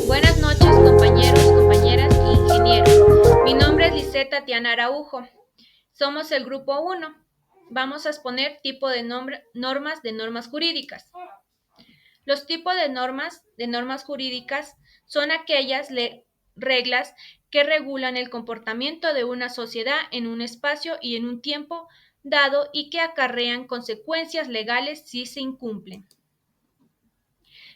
Buenas noches, compañeros, compañeras e ingeniero. Mi nombre es Lisette Tatiana Araujo. Somos el grupo 1. Vamos a exponer tipo de normas jurídicas. Los tipos de normas jurídicas son aquellas reglas que regulan el comportamiento de una sociedad en un espacio y en un tiempo dado y que acarrean consecuencias legales si se incumplen.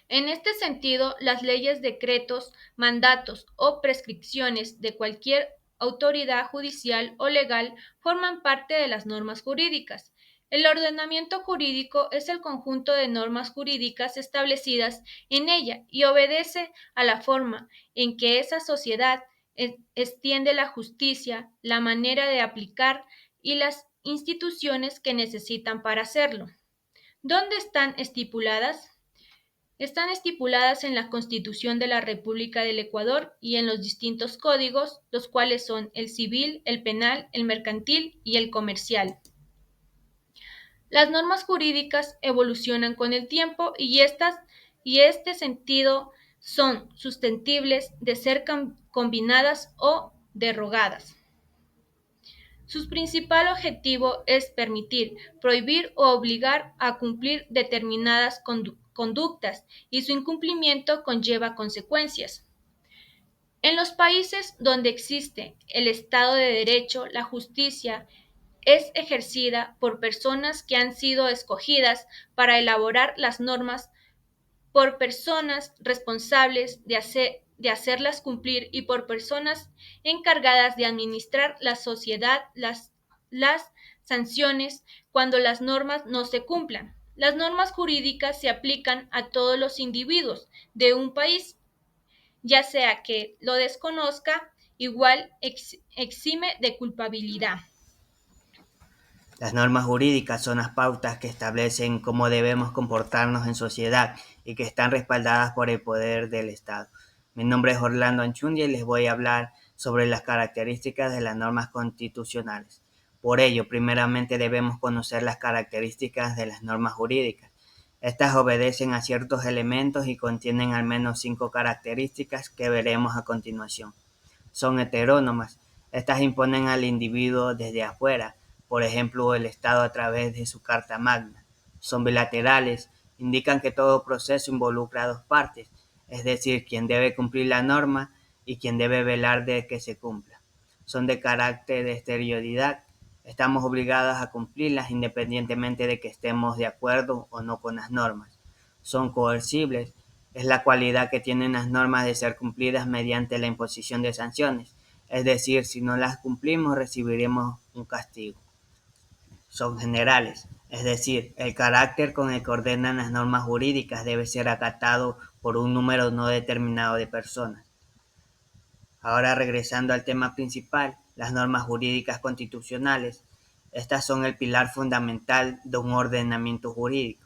En este sentido, las leyes, decretos, mandatos o prescripciones de cualquier autoridad judicial o legal forman parte de las normas jurídicas. El ordenamiento jurídico es el conjunto de normas jurídicas establecidas en ella y obedece a la forma en que esa sociedad extiende la justicia, la manera de aplicar y las instituciones que necesitan para hacerlo. ¿Dónde están estipuladas? Están estipuladas en la Constitución de la República del Ecuador y en los distintos códigos, los cuales son el civil, el penal, el mercantil y el comercial. Las normas jurídicas evolucionan con el tiempo y este sentido son susceptibles de ser combinadas o derogadas. Su principal objetivo es permitir, prohibir o obligar a cumplir determinadas conductas y su incumplimiento conlleva consecuencias. En los países donde existe el Estado de Derecho, la justicia es ejercida por personas que han sido escogidas para elaborar las normas por personas responsables de hacerlas cumplir y por personas encargadas de administrar la sociedad las sanciones cuando las normas no se cumplan. Las normas jurídicas se aplican a todos los individuos de un país, ya sea que lo desconozca, igual exime de culpabilidad. Las normas jurídicas son las pautas que establecen cómo debemos comportarnos en sociedad y que están respaldadas por el poder del Estado. Mi nombre es Orlando Anchundia y les voy a hablar sobre las características de las normas constitucionales. Por ello, primeramente debemos conocer las características de las normas jurídicas. Estas obedecen a ciertos elementos y contienen al menos 5 características que veremos a continuación. Son heterónomas. Estas imponen al individuo desde afuera, por ejemplo el Estado a través de su Carta Magna. Son bilaterales, indican que todo proceso involucra a dos partes, es decir, quien debe cumplir la norma y quien debe velar de que se cumpla. Son de carácter de exterioridad, estamos obligados a cumplirlas independientemente de que estemos de acuerdo o no con las normas. Son coercibles, es la cualidad que tienen las normas de ser cumplidas mediante la imposición de sanciones, es decir, si no las cumplimos recibiremos un castigo. Son generales, es decir, el carácter con el que ordenan las normas jurídicas debe ser acatado por un número no determinado de personas. Ahora regresando al tema principal, las normas jurídicas constitucionales. Estas son el pilar fundamental de un ordenamiento jurídico.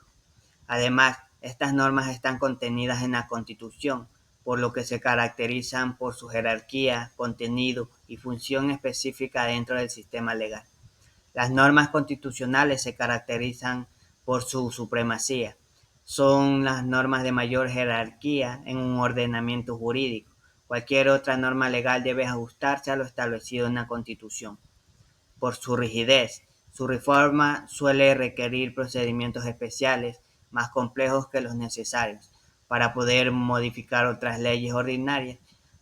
Además, estas normas están contenidas en la Constitución, por lo que se caracterizan por su jerarquía, contenido y función específica dentro del sistema legal. Las normas constitucionales se caracterizan por su supremacía. Son las normas de mayor jerarquía en un ordenamiento jurídico. Cualquier otra norma legal debe ajustarse a lo establecido en la Constitución. Por su rigidez, su reforma suele requerir procedimientos especiales más complejos que los necesarios para poder modificar otras leyes ordinarias,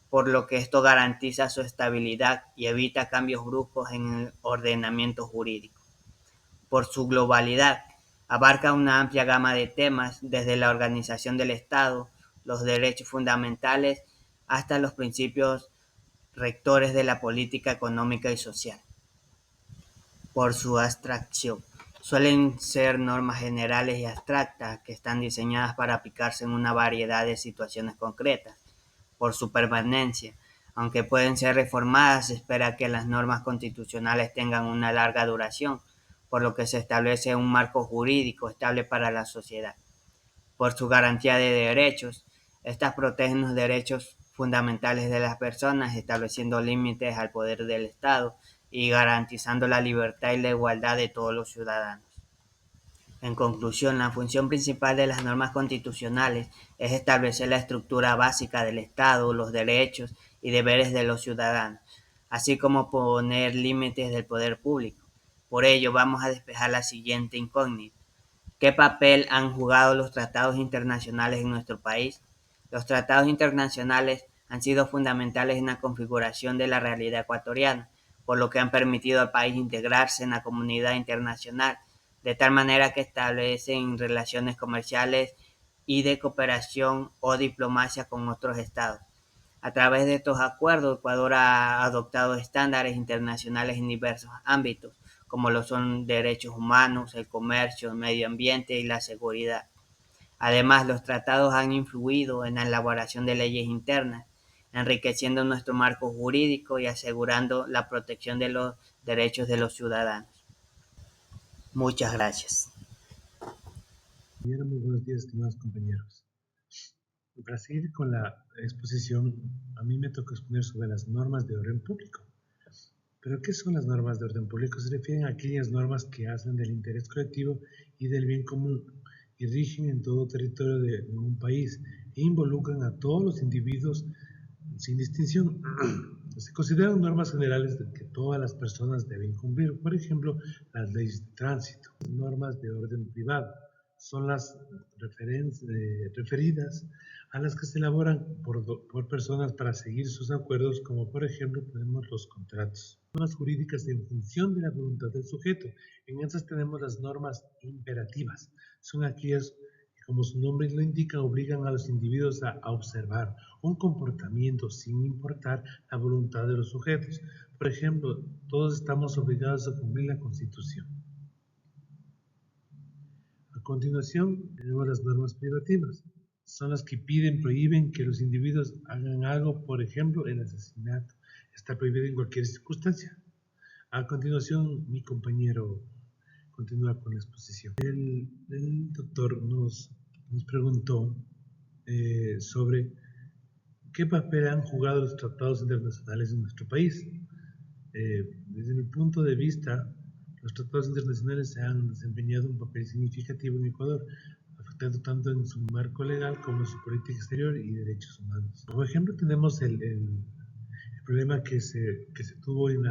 por lo que esto garantiza su estabilidad y evita cambios bruscos en el ordenamiento jurídico. Por su globalidad, abarca una amplia gama de temas, desde la organización del Estado, los derechos fundamentales, hasta los principios rectores de la política económica y social. Por su abstracción, suelen ser normas generales y abstractas que están diseñadas para aplicarse en una variedad de situaciones concretas. Por su permanencia, aunque pueden ser reformadas, se espera que las normas constitucionales tengan una larga duración, por lo que se establece un marco jurídico estable para la sociedad. Por su garantía de derechos, estas protegen los derechos fundamentales de las personas, estableciendo límites al poder del Estado y garantizando la libertad y la igualdad de todos los ciudadanos. En conclusión, la función principal de las normas constitucionales es establecer la estructura básica del Estado, los derechos y deberes de los ciudadanos, así como poner límites del poder público. Por ello, vamos a despejar la siguiente incógnita. ¿Qué papel han jugado los tratados internacionales en nuestro país? Los tratados internacionales han sido fundamentales en la configuración de la realidad ecuatoriana, por lo que han permitido al país integrarse en la comunidad internacional, de tal manera que establecen relaciones comerciales y de cooperación o diplomacia con otros estados. A través de estos acuerdos, Ecuador ha adoptado estándares internacionales en diversos ámbitos, como lo son derechos humanos, el comercio, el medio ambiente y la seguridad. Además, los tratados han influido en la elaboración de leyes internas, enriqueciendo nuestro marco jurídico y asegurando la protección de los derechos de los ciudadanos. Muchas gracias. Muy buenos días, estimados compañeros. Para seguir con la exposición, a mí me toca exponer sobre las normas de orden público. ¿Pero qué son las normas de orden público? Se refieren a aquellas normas que hacen del interés colectivo y del bien común y rigen en todo territorio de un país e involucran a todos los individuos sin distinción. Se consideran normas generales que todas las personas deben cumplir. Por ejemplo, las leyes de tránsito, normas de orden privado, son las referidas a las que se elaboran por personas para seguir sus acuerdos, como por ejemplo tenemos los contratos. Normas jurídicas en función de la voluntad del sujeto. En esas tenemos las normas imperativas. Son aquellas que, como su nombre lo indica, obligan a los individuos a observar un comportamiento sin importar la voluntad de los sujetos. Por ejemplo, todos estamos obligados a cumplir la Constitución. A continuación, tenemos las normas privativas. Son las que prohíben que los individuos hagan algo, por ejemplo, el asesinato. Está prohibido en cualquier circunstancia. A continuación, mi compañero continúa con la exposición. El doctor nos preguntó sobre qué papel han jugado los tratados internacionales en nuestro país. Desde mi punto de vista, los tratados internacionales se han desempeñado un papel significativo en Ecuador, afectando tanto en su marco legal como en su política exterior y derechos humanos. Por ejemplo, tenemos el problema que se tuvo en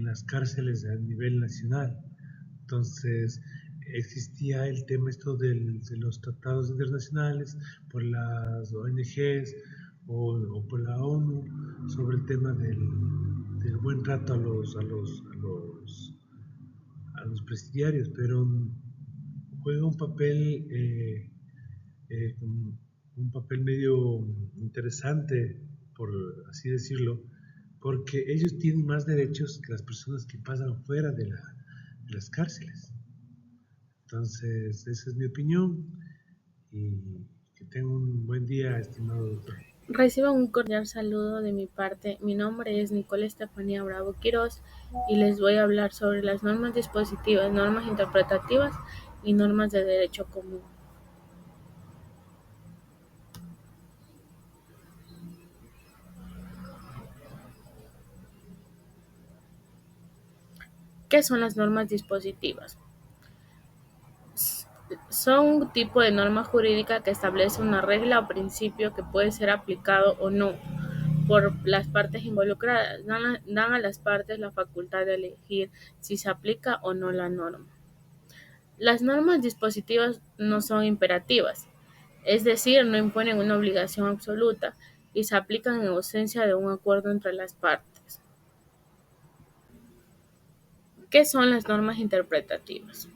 las cárceles a nivel nacional. Entonces, existía el tema de los tratados internacionales por las ONGs o por la ONU sobre el tema del buen trato a los presidiarios, pero juega un papel medio interesante, por así decirlo, porque ellos tienen más derechos que las personas que pasan fuera de las cárceles. Entonces, esa es mi opinión y que tengan un buen día, estimado doctor. Reciban un cordial saludo de mi parte. Mi nombre es Nicole Estefanía Bravo Quiroz y les voy a hablar sobre las normas dispositivas, normas interpretativas y normas de derecho común. ¿Qué son las normas dispositivas? Son un tipo de norma jurídica que establece una regla o principio que puede ser aplicado o no por las partes involucradas. Dan a las partes la facultad de elegir si se aplica o no la norma. Las normas dispositivas no son imperativas, es decir, no imponen una obligación absoluta y se aplican en ausencia de un acuerdo entre las partes. ¿Qué son las normas interpretativas?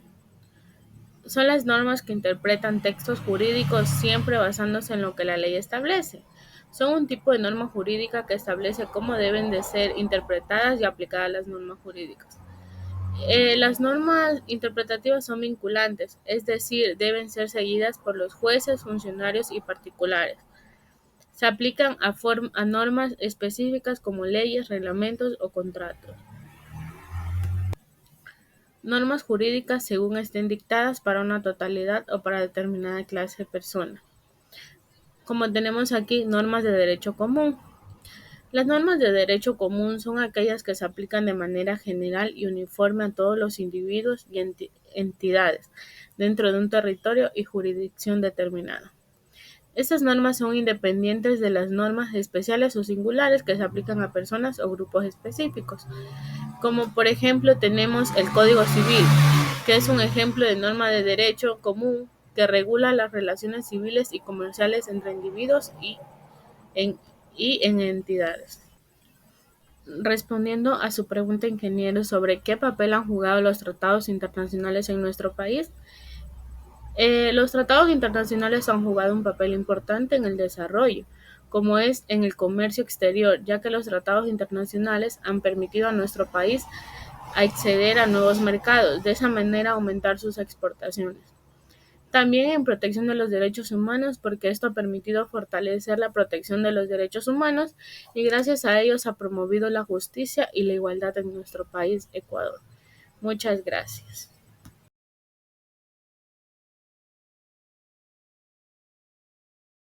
Son las normas que interpretan textos jurídicos siempre basándose en lo que la ley establece. Son un tipo de norma jurídica que establece cómo deben de ser interpretadas y aplicadas las normas jurídicas. Las normas interpretativas son vinculantes, es decir, deben ser seguidas por los jueces, funcionarios y particulares. Se aplican a normas específicas como leyes, reglamentos o contratos. Normas jurídicas según estén dictadas para una totalidad o para determinada clase de personas. Como tenemos aquí, normas de derecho común. Las normas de derecho común son aquellas que se aplican de manera general y uniforme a todos los individuos entidades dentro de un territorio y jurisdicción determinado. Estas normas son independientes de las normas especiales o singulares que se aplican a personas o grupos específicos, como por ejemplo tenemos el Código Civil, que es un ejemplo de norma de derecho común que regula las relaciones civiles y comerciales entre individuos y en entidades. Respondiendo a su pregunta, ingeniero, sobre qué papel han jugado los tratados internacionales en nuestro país, los tratados internacionales han jugado un papel importante en el desarrollo, como es en el comercio exterior, ya que los tratados internacionales han permitido a nuestro país acceder a nuevos mercados, de esa manera aumentar sus exportaciones. También en protección de los derechos humanos, porque esto ha permitido fortalecer la protección de los derechos humanos y gracias a ellos ha promovido la justicia y la igualdad en nuestro país, Ecuador. Muchas gracias.